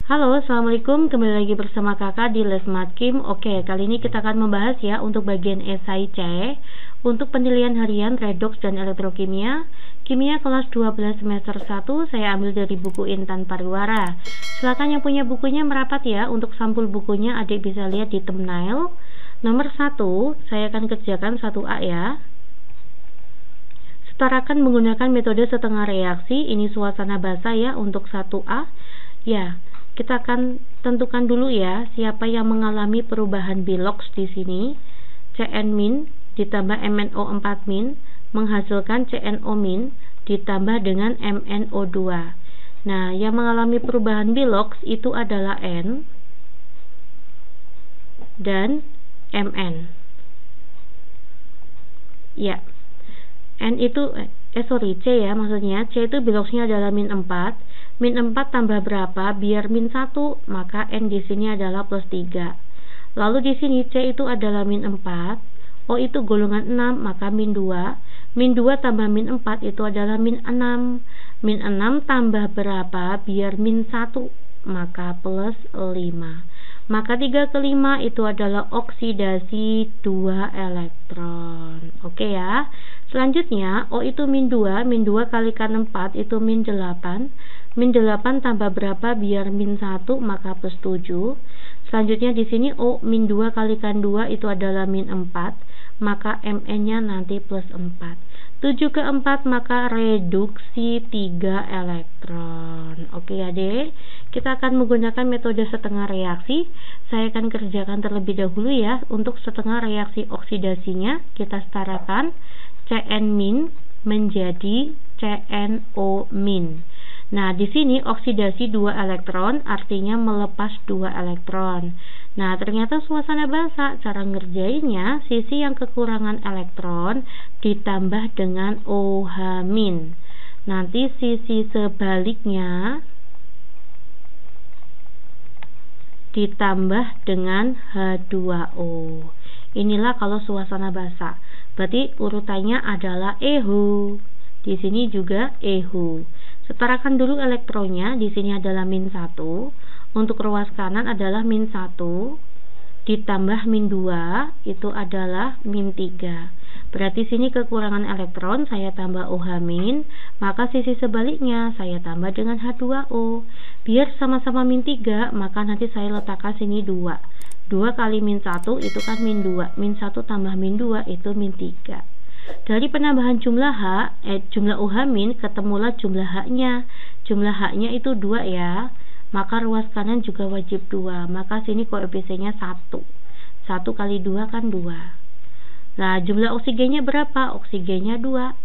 Halo, assalamualaikum. Kembali lagi bersama kakak di Les Matkim. Oke, kali ini kita akan membahas ya untuk bagian esai C untuk penilaian harian redoks dan elektrokimia kimia kelas 12 semester 1. Saya ambil dari buku Intan Pariwara. Silakan yang punya bukunya merapat ya. Untuk sampul bukunya adik bisa lihat di thumbnail. Nomor 1 saya akan kerjakan 1A ya. Setarakan menggunakan metode setengah reaksi. Ini suasana basah ya untuk 1A. Ya, kita akan tentukan dulu ya siapa yang mengalami perubahan bilox di sini. CN- ditambah MnO4- menghasilkan CnO- ditambah dengan MnO2. Nah, yang mengalami perubahan bilox itu adalah N dan Mn. Ya. N itu C ya, maksudnya C itu biloxnya adalah -4. -4 tambah berapa biar -1, maka N di sini adalah +3. Lalu di sini C itu adalah -4, O itu golongan 6, maka -2. -2 tambah -4 itu adalah -6. -6 tambah berapa biar -1, maka +5. Maka 3 ke 5 itu adalah oksidasi 2 elektron. Oke ya. Selanjutnya O itu -2 kalikan 4 itu -8. -8 tambah berapa biar -1, maka +7. Selanjutnya di sini O -2 kalikan 2 itu adalah -4, maka Mn-nya nanti +4. 7 ke 4 maka reduksi 3 elektron. Oke ya dek, kita akan menggunakan metode setengah reaksi. Saya akan kerjakan terlebih dahulu ya. Untuk setengah reaksi oksidasinya kita setarakan Cn- menjadi CnO-. Nah, di sini oksidasi 2 elektron artinya melepas 2 elektron. Nah, ternyata suasana basah. Cara ngerjainnya, sisi yang kekurangan elektron ditambah dengan OH-. Nanti sisi sebaliknya ditambah dengan H2O. Inilah kalau suasana basah. Berarti urutannya adalah EHU. Di sini juga EHU. Setarakan dulu elektronnya. Di sini adalah -1. Untuk ruas kanan adalah -1 ditambah -2 itu adalah -3. Berarti sini kekurangan elektron, saya tambah OH-, maka sisi sebaliknya saya tambah dengan H2O. Biar sama-sama -3, maka nanti saya letakkan sini 2. 2 kali -1 itu kan -2. -1 tambah -2 itu -3. Dari penambahan jumlah jumlah OH- ketemulah jumlah H-nya. Jumlah H-nya itu 2 ya. Maka ruas kanan juga wajib 2. Maka sini koefisiennya 1. 1 kali 2 kan 2. Nah, jumlah oksigennya berapa? Oksigennya 2.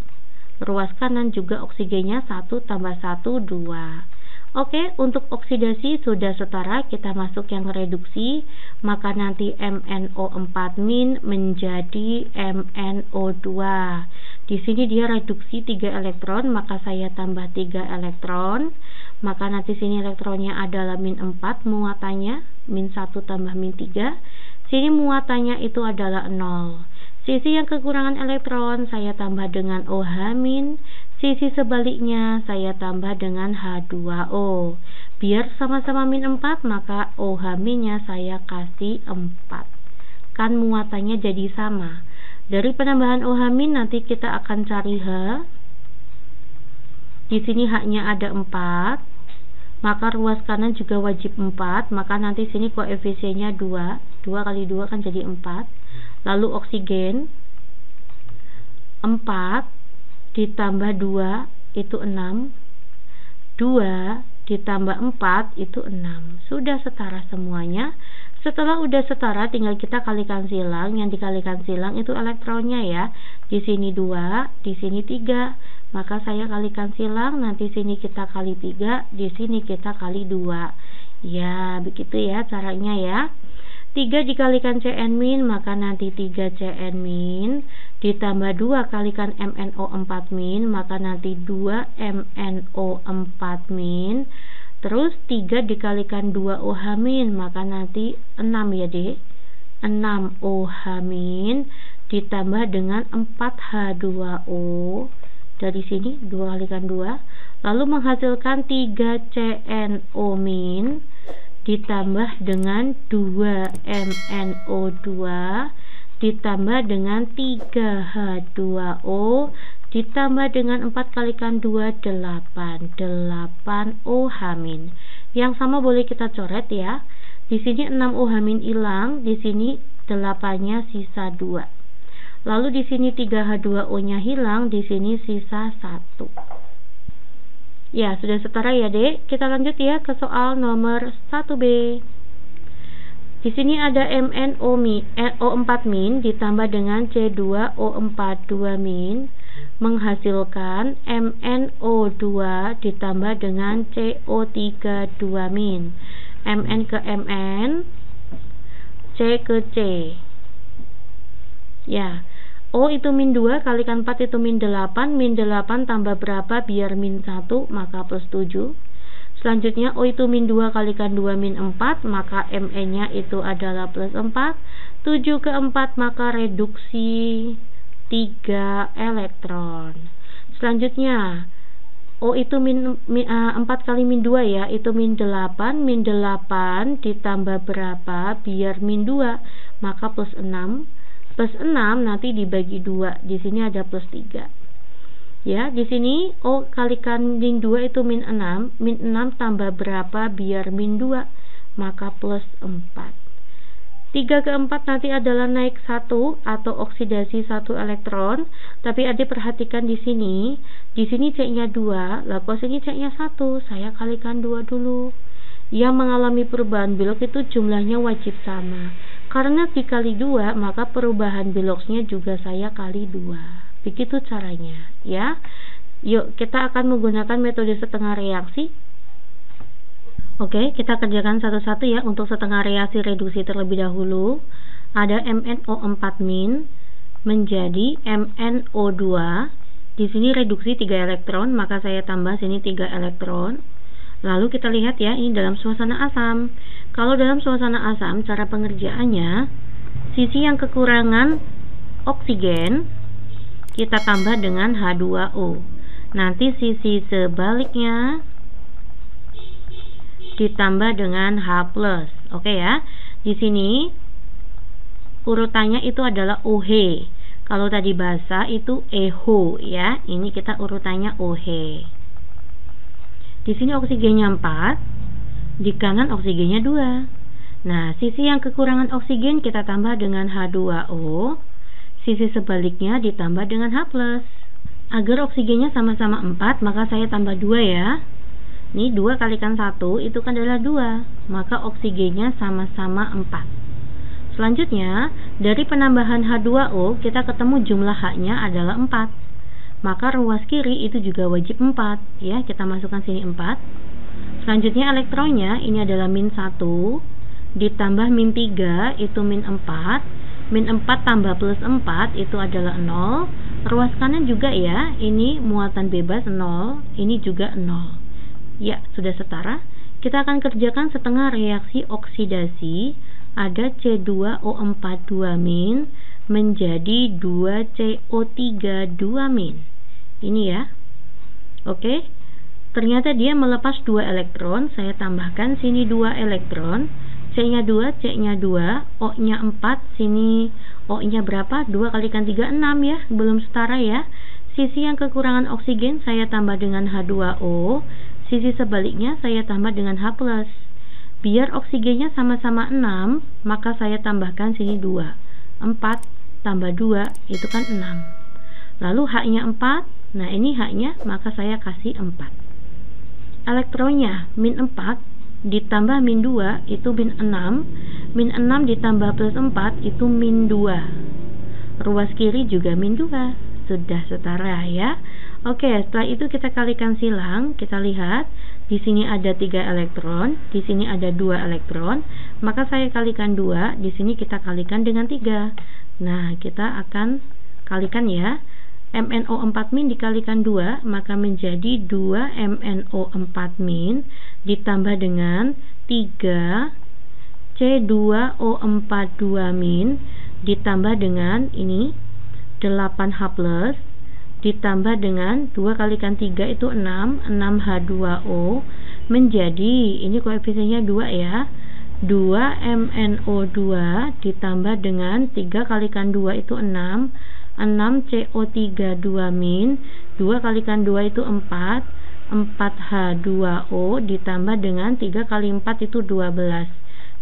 Ruas kanan juga oksigennya 1 tambah 1, 2. Oke, untuk oksidasi sudah setara, kita masuk yang reduksi, maka nanti MnO4- menjadi MnO2. Di sini dia reduksi 3 elektron, maka saya tambah 3 elektron, maka nanti sini elektronnya adalah -4 muatannya, -1 tambah -3. Sini muatannya itu adalah 0. Sisi yang kekurangan elektron saya tambah dengan OH-, sisi sebaliknya saya tambah dengan H2O. Biar sama-sama -4, maka OH-nya saya kasih 4. Kan muatannya jadi sama. Dari penambahan OH- nanti kita akan cari H. Di sini H-nya ada 4. Maka ruas kanan juga wajib 4, maka nanti sini koefisiennya 2. 2 kali 2 kan jadi 4. Lalu oksigen 4 ditambah 2 itu 6. 2 ditambah 4 itu 6. Sudah setara semuanya. Setelah udah setara tinggal kita kalikan silang. Yang dikalikan silang itu elektronnya ya. Di sini 2, di sini 3. Maka saya kalikan silang, nanti sini kita kali 3, di sini kita kali 2. Ya, begitu ya caranya ya. 3 dikalikan Cn-, maka nanti 3 Cn- ditambah 2 kalikan MnO4-, maka nanti 2 MnO4-. Terus 3 dikalikan 2 OH-, maka nanti 6 ya dek. 6 OH- ditambah dengan 4 H2O. Dari sini 2 kalikan 2, lalu menghasilkan 3 CnO-, ditambah dengan 2MnO2 ditambah dengan 3H2O ditambah dengan 4 kalikan 2 8 8OH-. Yang sama boleh kita coret ya. Di sini 6OH- hilang, di sini 8-nya sisa 2. Lalu di sini 3H2O-nya hilang, di sini sisa 1. Ya, sudah setara ya, Dek. Kita lanjut ya ke soal nomor 1B. Di sini ada MnO4- ditambah dengan C2O4 menghasilkan MnO2 ditambah dengan CO3 Mn ke Mn, C ke C. Ya, O itu -2 kalikan 4 itu -8, -8 tambah berapa biar -1, maka plus 7. Selanjutnya O itu -2 kalikan 2 -4, maka Mn-nya itu adalah plus 4. 7 ke 4 maka reduksi 3 elektron. Selanjutnya O itu 4 kali -2 ya, itu -8, -8 ditambah berapa biar -2, maka plus 6. Plus 6 nanti dibagi 2, di sini ada plus 3. Ya, di sini O kalikan -2 itu -6, -6 tambah berapa biar -2, maka plus 4. 3 ke 4 nanti adalah naik 1 atau oksidasi 1 elektron, tapi adik perhatikan di sini C-nya 2, lah kok sini C-nya 1, saya kalikan 2 dulu. Yang mengalami perubahan belok itu jumlahnya wajib sama. Karena dikali 2, maka perubahan beloknya juga saya kali 2. Begitu caranya, ya. Yuk, kita akan menggunakan metode setengah reaksi. Oke, kita kerjakan satu-satu ya. Untuk setengah reaksi reduksi terlebih dahulu. Ada MnO4- menjadi MnO2. Di sini reduksi 3 elektron, maka saya tambah sini 3 elektron. Lalu kita lihat ya, ini dalam suasana asam. Kalau dalam suasana asam, cara pengerjaannya, sisi yang kekurangan oksigen kita tambah dengan H2O. Nanti sisi sebaliknya ditambah dengan H+. Oke ya. Di sini urutannya itu adalah OH. Kalau tadi basa itu EHO ya. Ini kita urutannya OH. Di sini oksigennya 4, di kanan oksigennya 2. Nah, sisi yang kekurangan oksigen kita tambah dengan H2O, sisi sebaliknya ditambah dengan H+. Agar oksigennya sama-sama 4, maka saya tambah 2 ya. Ini 2 kalikan 1, itu kan adalah 2, maka oksigennya sama-sama 4. Selanjutnya, dari penambahan H2O, kita ketemu jumlah H-nya adalah 4. Maka ruas kiri itu juga wajib 4 ya, kita masukkan sini 4. Selanjutnya elektronnya ini adalah -1 ditambah -3 itu -4, -4 tambah plus 4 itu adalah 0. Ruas kanan juga ya, ini muatan bebas 0, ini juga 0. Ya, sudah setara. Kita akan kerjakan setengah reaksi oksidasi. Ada C2O4 menjadi 2CO3 ini ya. Oke. Ternyata dia melepas 2 elektron. Saya tambahkan sini 2 elektron. C-nya 2, C-nya 2, O-nya 4, sini O-nya berapa? 2 kalikan 3, 6 ya. Belum setara ya. Sisi yang kekurangan oksigen saya tambah dengan H2O. Sisi sebaliknya saya tambah dengan H+. Biar oksigennya sama-sama 6, maka saya tambahkan sini 2. 4 tambah 2 itu kan 6. Lalu H-nya 4. Nah, ini H-nya, maka saya kasih 4. Elektronnya -4 ditambah -2 itu -6. -6 ditambah plus 4 itu -2. Ruas kiri juga -2. Sudah setara ya. Oke, setelah itu kita kalikan silang. Kita lihat di sini ada 3 elektron, di sini ada 2 elektron, maka saya kalikan 2, di sini kita kalikan dengan 3. Nah, kita akan kalikan ya. MnO4- dikalikan 2, maka menjadi 2 MnO4- ditambah dengan 3 C2O42- ditambah dengan ini 8H+, ditambah dengan 2 kalikan 3 itu 6, 6H2O menjadi, ini koefisiennya 2 ya, 2MnO2 ditambah dengan 3 kalikan 2 itu 6 6CO3 2-, 2 kalikan 2 itu 4 4H2O ditambah dengan 3 kali 4 itu 12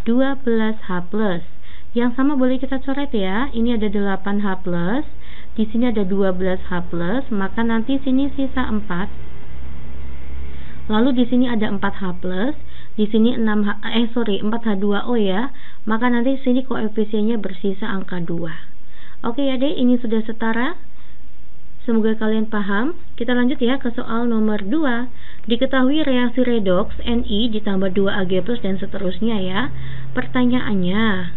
12H+. Yang sama boleh kita coret ya. Ini ada 8H+, di sini ada 12H+, maka nanti sini sisa 4. Lalu di sini ada 4H+, di sini 4H2O ya. Maka nanti sini koefisiennya bersisa angka 2. Oke ya Dek, ini sudah setara. Semoga kalian paham. Kita lanjut ya ke soal nomor 2. Diketahui reaksi redoks Ni ditambah 2Ag+ dan seterusnya ya. Pertanyaannya,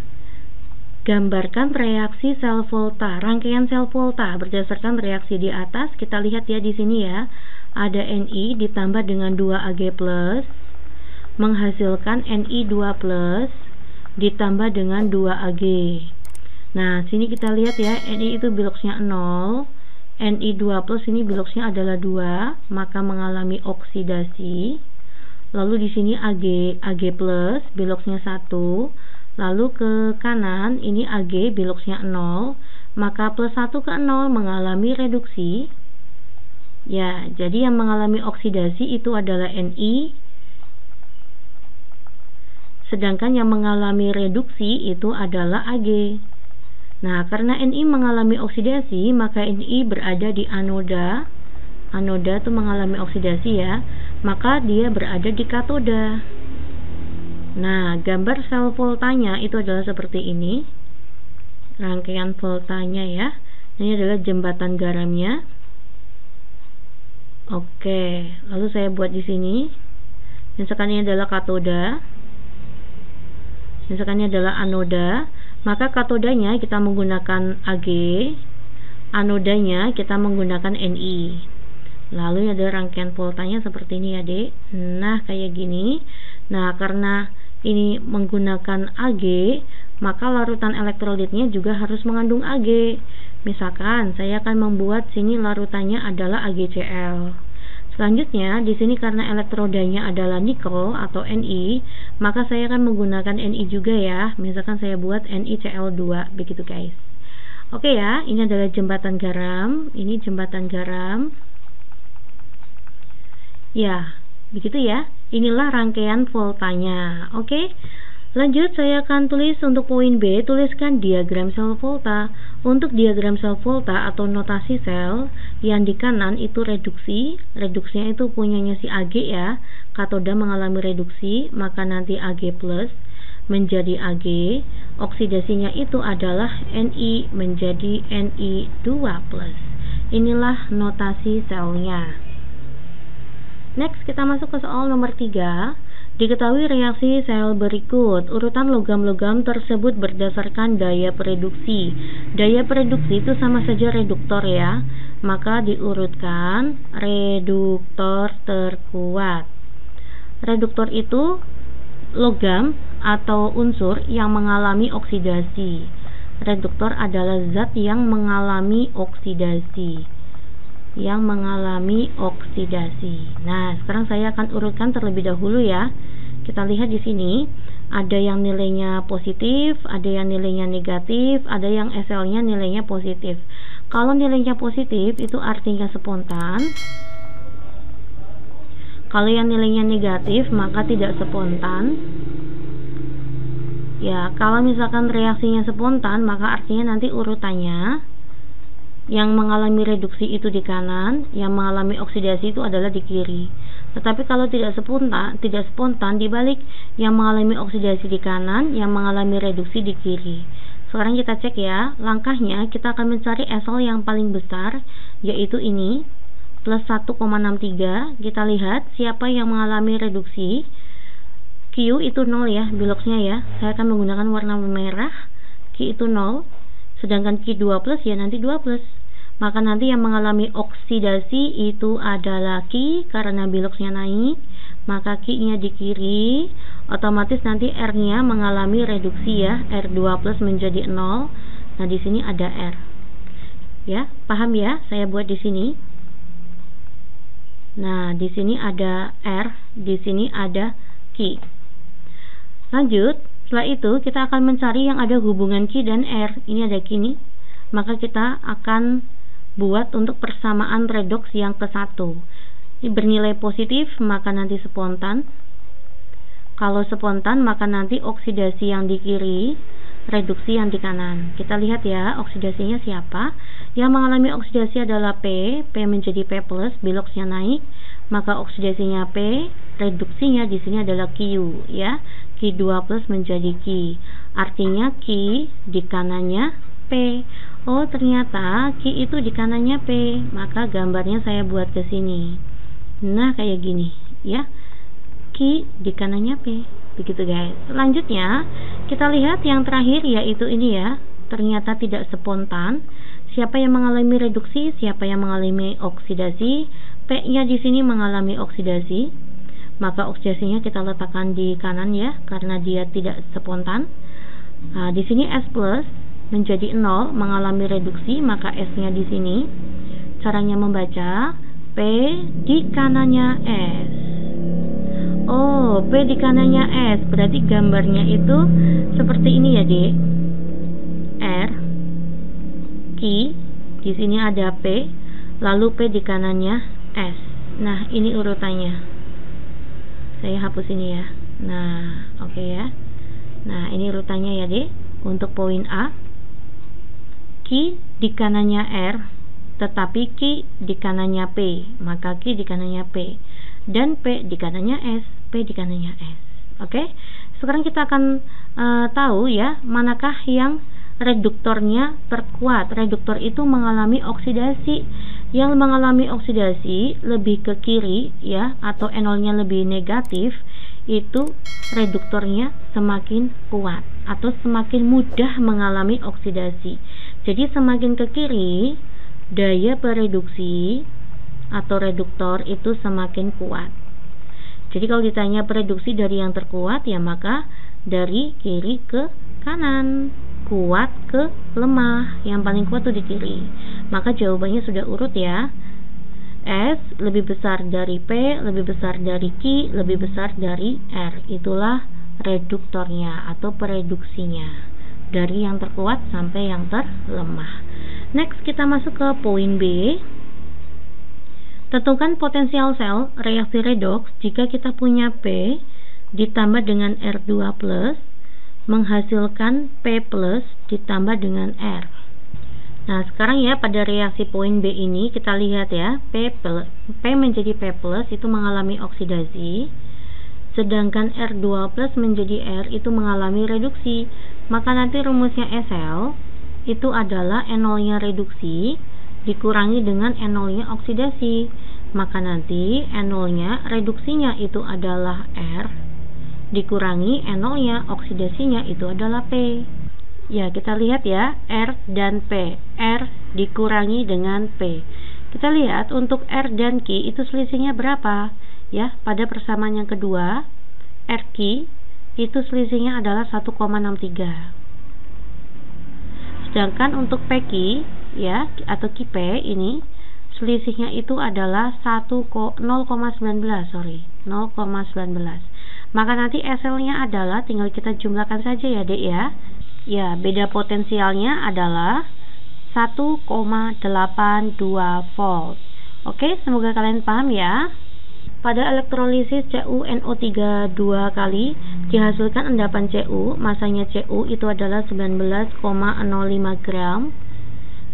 gambarkan reaksi sel volta, rangkaian sel volta berdasarkan reaksi di atas. Kita lihat ya di sini ya. Ada Ni ditambah dengan 2Ag+ menghasilkan Ni2+ ditambah dengan 2Ag. Nah, sini kita lihat ya, Ni itu biloksnya 0, Ni2+ ini biloksnya adalah 2, maka mengalami oksidasi. Lalu di sini Ag+ biloksnya 1, lalu ke kanan ini Ag biloksnya 0, maka +1 ke 0 mengalami reduksi. Ya, jadi yang mengalami oksidasi itu adalah Ni, sedangkan yang mengalami reduksi itu adalah Ag. Nah, karena Ni mengalami oksidasi, maka Ni berada di anoda. Anoda itu mengalami oksidasi ya, maka dia berada di katoda. Nah, gambar sel voltanya itu adalah seperti ini. Rangkaian voltanya ya. Ini adalah jembatan garamnya. Oke, lalu saya buat di sini. Misalkan ini adalah katoda. Misalkan ini adalah anoda. Maka katodanya kita menggunakan Ag, anodanya kita menggunakan Ni. Lalu ada rangkaian voltanya seperti ini ya Dek. Nah, kayak gini. Nah, karena ini menggunakan Ag, maka larutan elektrolitnya juga harus mengandung Ag. Misalkan saya akan membuat sini larutannya adalah AgCl. Selanjutnya, di sini karena elektrodanya adalah nikel atau Ni, maka saya akan menggunakan Ni juga ya. Misalkan saya buat NiCl2, begitu guys. Oke ya, ini adalah jembatan garam, ini jembatan garam. Ya, begitu ya. Inilah rangkaian voltanya. Oke. Lanjut, saya akan tulis untuk poin B, tuliskan diagram sel volta. Untuk diagram sel volta atau notasi sel, yang di kanan itu reduksi, reduksinya itu punyanya si Ag ya, katoda mengalami reduksi, maka nanti Ag+ menjadi Ag, oksidasinya itu adalah Ni menjadi Ni2+. Inilah notasi selnya. Next, kita masuk ke soal nomor 3. Diketahui reaksi sel berikut. Urutan logam-logam tersebut berdasarkan daya pereduksi. Daya pereduksi itu sama saja reduktor ya. Maka diurutkan reduktor terkuat. Reduktor itu logam atau unsur yang mengalami oksidasi. Reduktor adalah zat yang mengalami oksidasi. Nah, sekarang saya akan urutkan terlebih dahulu ya. Kita lihat di sini ada yang nilainya positif, ada yang nilainya negatif, ada yang SL-nya nilainya positif. Kalau nilainya positif itu artinya spontan. Kalau yang nilainya negatif maka tidak spontan. Ya, kalau misalkan reaksinya spontan maka artinya nanti urutannya yang mengalami reduksi itu di kanan, yang mengalami oksidasi itu adalah di kiri. Tetapi kalau tidak spontan dibalik, yang mengalami oksidasi di kanan, yang mengalami reduksi di kiri. Sekarang kita cek ya, langkahnya kita akan mencari SL yang paling besar, yaitu ini, plus 1,63. Kita lihat siapa yang mengalami reduksi. Q itu 0 ya, biloksnya ya. Saya akan menggunakan warna merah. Q itu 0. Sedangkan Q2+ ya nanti 2+. Maka nanti yang mengalami oksidasi itu adalah Q karena biloksnya naik. Maka Q-nya di kiri. Otomatis nanti R-nya mengalami reduksi ya. R2+ menjadi 0. Nah, di sini ada R. Ya, paham ya? Saya buat di sini. Nah, di sini ada R, di sini ada Q. Lanjut, Setelah itu kita akan mencari yang ada hubungan Q dan R. Ini ada Q nih. Maka kita akan buat untuk persamaan redoks yang ke-1. Ini bernilai positif, maka nanti spontan. Kalau spontan, maka nanti oksidasi yang di kiri, reduksi yang di kanan. Kita lihat ya, oksidasinya siapa? Yang mengalami oksidasi adalah P. P menjadi P+, biloksnya naik. Maka oksidasinya P, reduksinya di sini adalah Q, ya. Q2+ menjadi Q. Artinya Q di kanannya P. Oh, ternyata Q itu di kanannya P. Maka gambarnya saya buat ke sini. Nah, kayak gini, ya. Q di kanannya P. Begitu, guys. Selanjutnya, kita lihat yang terakhir yaitu ini ya. Ternyata tidak spontan. Siapa yang mengalami reduksi, siapa yang mengalami oksidasi? P-nya di sini mengalami oksidasi. Maka oksidasinya kita letakkan di kanan ya, karena dia tidak spontan. Nah, di sini S+ menjadi 0 mengalami reduksi, maka S-nya di sini. Caranya membaca P di kanannya S. Oh, P di kanannya S. Berarti gambarnya itu seperti ini ya, Dek. R, Q, di sini ada P, lalu P di kanannya S. Nah, ini urutannya. Saya hapus ini ya. Nah, oke ya. Nah, ini urutannya ya, Dek. Untuk poin A, Q di kanannya R, tetapi Q di kanannya P, maka Q di kanannya P, dan P di kanannya S, P di kanannya S. Oke. Sekarang kita akan tahu ya, manakah yang reduktornya terkuat. Reduktor itu mengalami oksidasi. Yang mengalami oksidasi lebih ke kiri ya, atau enolnya lebih negatif, itu reduktornya semakin kuat atau semakin mudah mengalami oksidasi. Jadi semakin ke kiri, daya pereduksi atau reduktor itu semakin kuat. Jadi kalau ditanya pereduksi dari yang terkuat, ya maka dari kiri ke kanan, kuat ke lemah. Yang paling kuat tuh di kiri. Maka jawabannya sudah urut ya. S lebih besar dari P, lebih besar dari Q, lebih besar dari R. Itulah reduktornya atau pereduksinya, dari yang terkuat sampai yang terlemah. Next, kita masuk ke poin B. Tentukan potensial sel reaksi redoks jika kita punya P ditambah dengan R2+, menghasilkan P+ ditambah dengan R. Nah, sekarang ya pada reaksi poin B ini kita lihat ya, P menjadi P+ itu mengalami oksidasi, sedangkan R2+ menjadi R itu mengalami reduksi. Maka nanti rumusnya SL itu adalah enolnya reduksi dikurangi dengan enolnya oksidasi. Maka nanti enolnya reduksinya itu adalah R dikurangi enolnya oksidasinya itu adalah P. Ya, kita lihat ya, R dan P. R dikurangi dengan P. Kita lihat untuk R dan Q itu selisihnya berapa? Ya, pada persamaan yang kedua, RQ itu selisihnya adalah 1,63. Sedangkan untuk PQ ya, atau QP ini selisihnya itu adalah 0,19. Maka nanti SL-nya adalah tinggal kita jumlahkan saja ya, Dek ya. Ya, beda potensialnya adalah 1,82 volt. Oke, semoga kalian paham ya. Pada elektrolisis CuNO3 2 kali dihasilkan endapan Cu. Masanya Cu itu adalah 19,05 gram.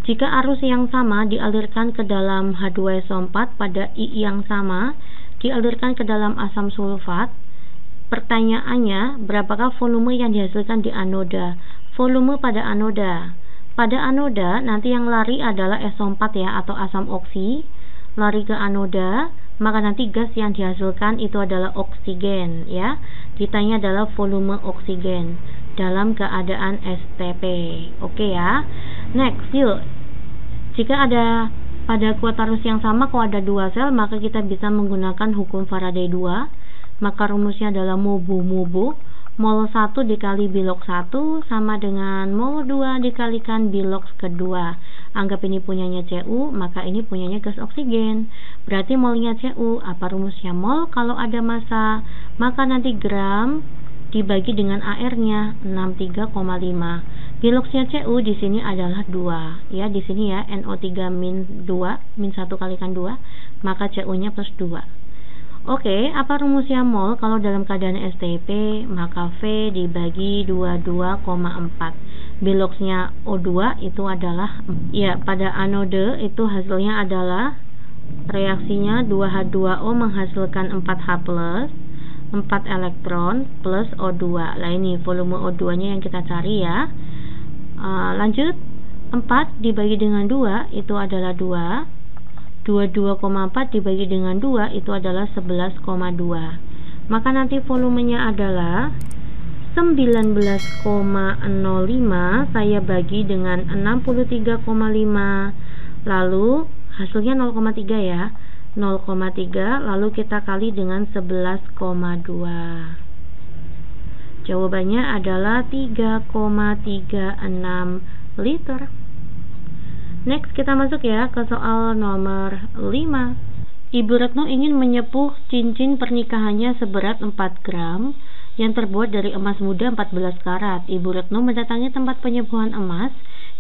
Jika arus yang sama dialirkan ke dalam H2SO4 pada I yang sama dialirkan ke dalam asam sulfat, pertanyaannya, berapakah volume yang dihasilkan di anoda? Volume pada anoda. Pada anoda nanti yang lari adalah SO4 ya, atau asam oksi, lari ke anoda, maka nanti gas yang dihasilkan itu adalah oksigen ya. Ditanya adalah volume oksigen dalam keadaan STP. Oke ya. Next, yuk. Jika ada pada kuat arus yang sama, kalau ada dua sel, maka kita bisa menggunakan hukum Faraday 2. Maka rumusnya adalah mubu. Mol 1 dikali bilok 1 sama dengan mol 2 dikalikan bilok kedua. Anggap ini punyanya Cu, maka ini punyanya gas oksigen. Berarti molnya Cu. Apa rumusnya mol? Kalau ada massa, maka nanti gram dibagi dengan AR-nya 63,5. Biloxnya Cu di sini adalah 2. Ya, di sini ya NO3 min 2, min 1 kalikan 2, maka Cu-nya plus 2. Oke, apa rumusnya mol kalau dalam keadaan STP? Maka V dibagi 22,4. Biloxnya O2 itu adalah, ya, pada anode itu hasilnya adalah reaksinya 2H2O menghasilkan 4H+, 4 elektron plus O2. Nah, ini volume O2 nya yang kita cari ya. Lanjut, 4 dibagi dengan 2 itu adalah 2. 22,4 dibagi dengan 2 itu adalah 11,2. Maka nanti volumenya adalah 19,05 saya bagi dengan 63,5, lalu hasilnya 0,3 ya, 0,3, lalu kita kali dengan 11,2. Jawabannya adalah 3,36 liter. Next kita masuk ya ke soal nomor 5. Ibu Retno ingin menyepuh cincin pernikahannya seberat 4 gram yang terbuat dari emas muda 14 karat. Ibu Retno mendatangi tempat penyepuhan emas.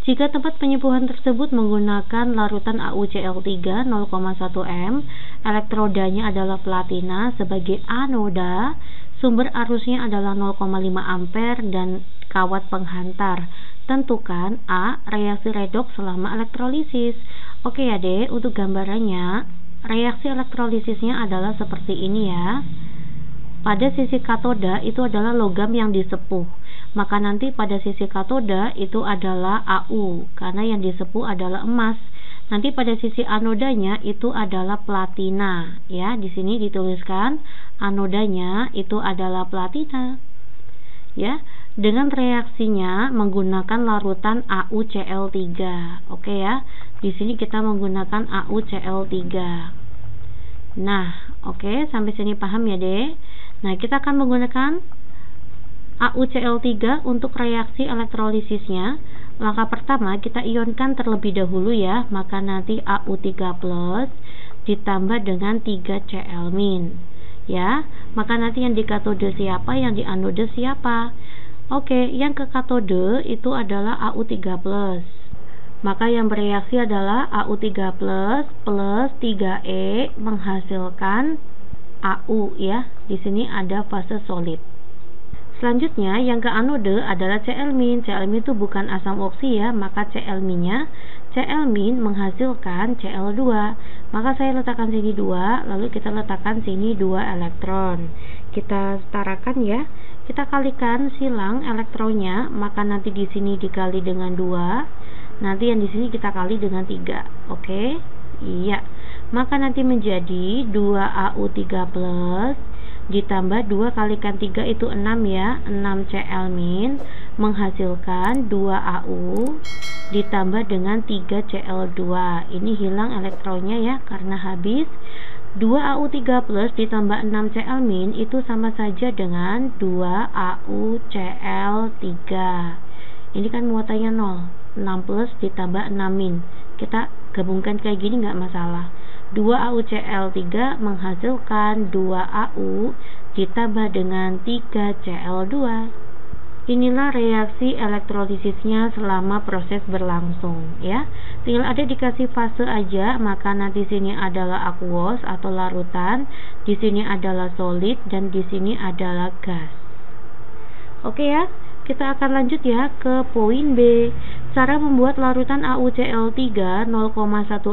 Jika tempat penyepuhan tersebut menggunakan larutan AuCl3 0,1 m, elektrodanya adalah platina sebagai anoda, sumber arusnya adalah 0,5 ampere dan kawat penghantar. Tentukan A. Reaksi redoks selama elektrolisis. Oke ya deh, untuk gambarannya reaksi elektrolisisnya adalah seperti ini ya. Pada sisi katoda itu adalah logam yang disepuh, maka nanti pada sisi katoda itu adalah Au karena yang disepuh adalah emas. Nanti pada sisi anodanya itu adalah platina ya. Di sini dituliskan anodanya itu adalah platina ya, dengan reaksinya menggunakan larutan AuCl3. Oke ya, di sini kita menggunakan AuCl3. Nah, oke, sampai sini paham ya deh. Nah, kita akan menggunakan AuCl3 untuk reaksi elektrolisisnya. Langkah pertama kita ionkan terlebih dahulu ya, maka nanti Au3+ ditambah dengan 3Cl- ya. Maka nanti yang di katode siapa, yang di anode siapa? Oke, yang ke katode itu adalah Au3+. Maka yang bereaksi adalah Au3+ plus 3E menghasilkan Au ya. Di sini ada fase solid. Selanjutnya yang ke anode adalah Cl-. Cl- itu bukan asam oksi ya, maka Cl-nya Cl- menghasilkan Cl2. Maka saya letakkan sini 2, lalu kita letakkan sini 2 elektron. Kita setarakan ya. Kita kalikan silang elektronnya, maka nanti di sini dikali dengan 2. Nanti yang di sini kita kali dengan 3. Oke? Iya. Maka nanti menjadi 2Au3+ ditambah 2 kalikan 3 itu 6 ya, 6 Cl- menghasilkan 2Au ditambah dengan 3Cl2. Ini hilang elektronnya ya karena habis. 2Au3+ ditambah 6 Cl- itu sama saja dengan 2AuCl3. Ini kan muatannya 0. 6 plus ditambah 6 kita gabungkan kayak gini nggak masalah. 2AuCl3 menghasilkan 2Au ditambah dengan 3Cl2. Inilah reaksi elektrolisisnya selama proses berlangsung ya. Tinggal ada dikasih fase aja, maka nanti sini adalah aqueous atau larutan, di sini adalah solid, dan di sini adalah gas. Oke ya. Kita akan lanjut ya ke poin B. Cara membuat larutan AuCl3 0,1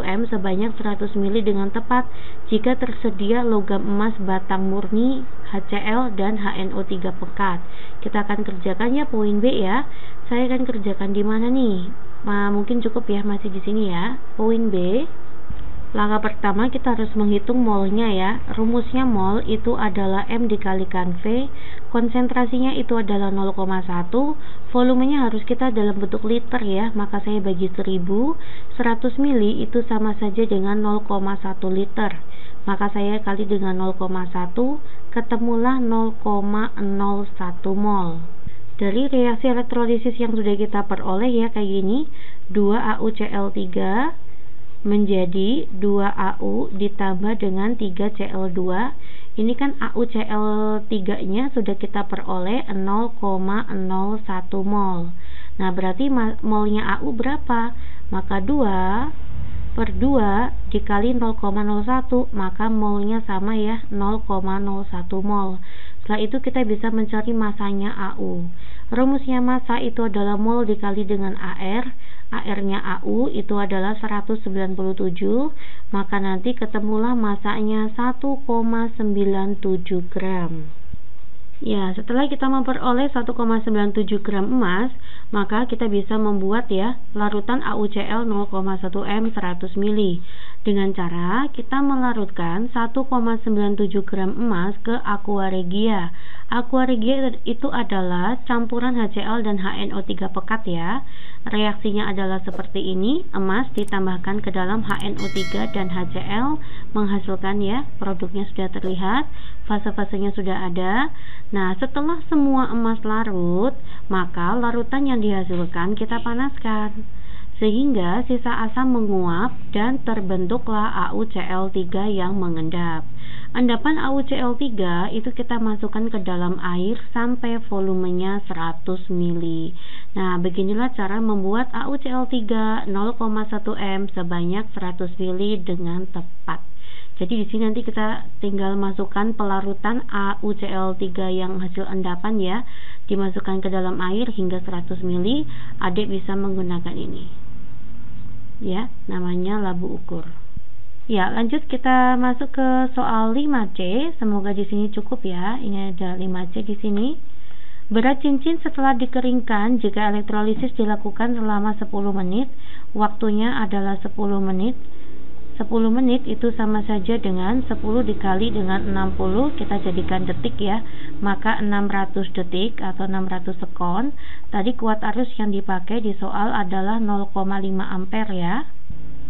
m sebanyak 100 ml dengan tepat jika tersedia logam emas batang murni, HCl, dan HNO3 pekat. Kita akan kerjakan ya poin B ya. Saya akan kerjakan di mana nih? Mungkin cukup ya, masih di sini ya. Poin B. Langkah pertama kita harus menghitung molnya ya. Rumusnya mol itu adalah M dikalikan V, konsentrasinya itu adalah 0,1, volumenya harus kita dalam bentuk liter ya, maka saya bagi 1000, 100 mili itu sama saja dengan 0,1 liter, maka saya kali dengan 0,1, ketemulah 0,01 mol. Dari reaksi elektrolisis yang sudah kita peroleh ya kayak gini, 2AuCl3 menjadi 2AU ditambah dengan 3Cl2. Ini kan AuCl3 nya sudah kita peroleh 0,01 mol. Nah, berarti molnya AU berapa? Maka 2 per 2 dikali 0,01, maka molnya sama ya, 0,01 mol. Setelah itu kita bisa mencari masanya AU. Rumusnya massa itu adalah mol dikali dengan AR. AR-nya AU itu adalah 197, maka nanti ketemulah masanya 1,97 gram. Ya, setelah kita memperoleh 1,97 gram emas, maka kita bisa membuat ya larutan AuCl 0,1 m 100 ml dengan cara kita melarutkan 1,97 gram emas ke aqua regia. Aqua regia itu adalah campuran HCl dan HNO3 pekat ya. Reaksinya adalah seperti ini, emas ditambahkan ke dalam HNO3 dan HCl menghasilkan ya, produknya sudah terlihat, fase-fasenya sudah ada. Nah, setelah semua emas larut, maka larutan yang dihasilkan kita panaskan sehingga sisa asam menguap dan terbentuklah AuCl3 yang mengendap. Endapan AuCl3 itu kita masukkan ke dalam air sampai volumenya 100 ml. Nah, beginilah cara membuat AuCl3 0,1 m sebanyak 100 ml dengan tepat. Jadi di sini nanti kita tinggal masukkan pelarutan AuCl3 yang hasil endapan ya, dimasukkan ke dalam air hingga 100 ml. Adik bisa menggunakan ini. Ya, namanya labu ukur. Ya, lanjut kita masuk ke soal 5C. Semoga di sini cukup ya. Ini ada 5C di sini. Berat cincin setelah dikeringkan jika elektrolisis dilakukan selama 10 menit, waktunya adalah 10 menit. 10 menit itu sama saja dengan 10 dikali dengan 60, kita jadikan detik ya, maka 600 detik atau 600 sekon. Tadi kuat arus yang dipakai di soal adalah 0,5 ampere ya.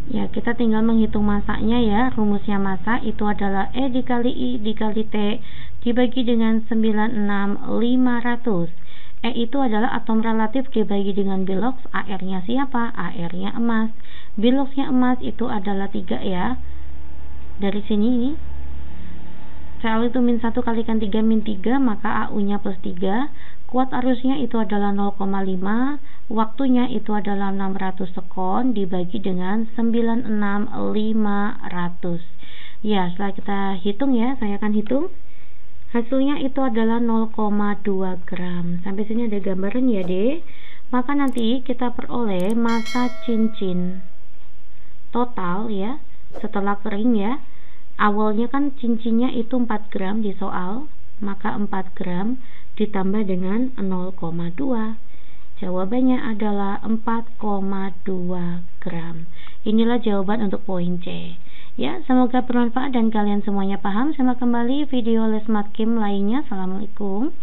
Ya, kita tinggal menghitung masanya ya. Rumusnya massa itu adalah E dikali I dikali T dibagi dengan 96.500. E itu adalah atom relatif dibagi dengan bilox. AR-nya siapa? AR-nya emas. Biloxnya emas itu adalah 3 ya. Dari sini ini Cl itu min 1 kalikan 3 min 3, maka AU-nya plus 3. Kuat arusnya itu adalah 0,5. Waktunya itu adalah 600 sekon dibagi dengan 96.500. Ya, setelah kita hitung ya, saya akan hitung. Hasilnya itu adalah 0,2 gram. Sampai sini ada gambaran ya, Dek. Maka nanti kita peroleh massa cincin total ya, setelah kering ya. Awalnya kan cincinnya itu 4 gram di soal, maka 4 gram ditambah dengan 0,2. Jawabannya adalah 4,2 gram. Inilah jawaban untuk poin C. Ya, semoga bermanfaat dan kalian semuanya paham. Sampai kembali video Les Matkim lainnya. Assalamualaikum.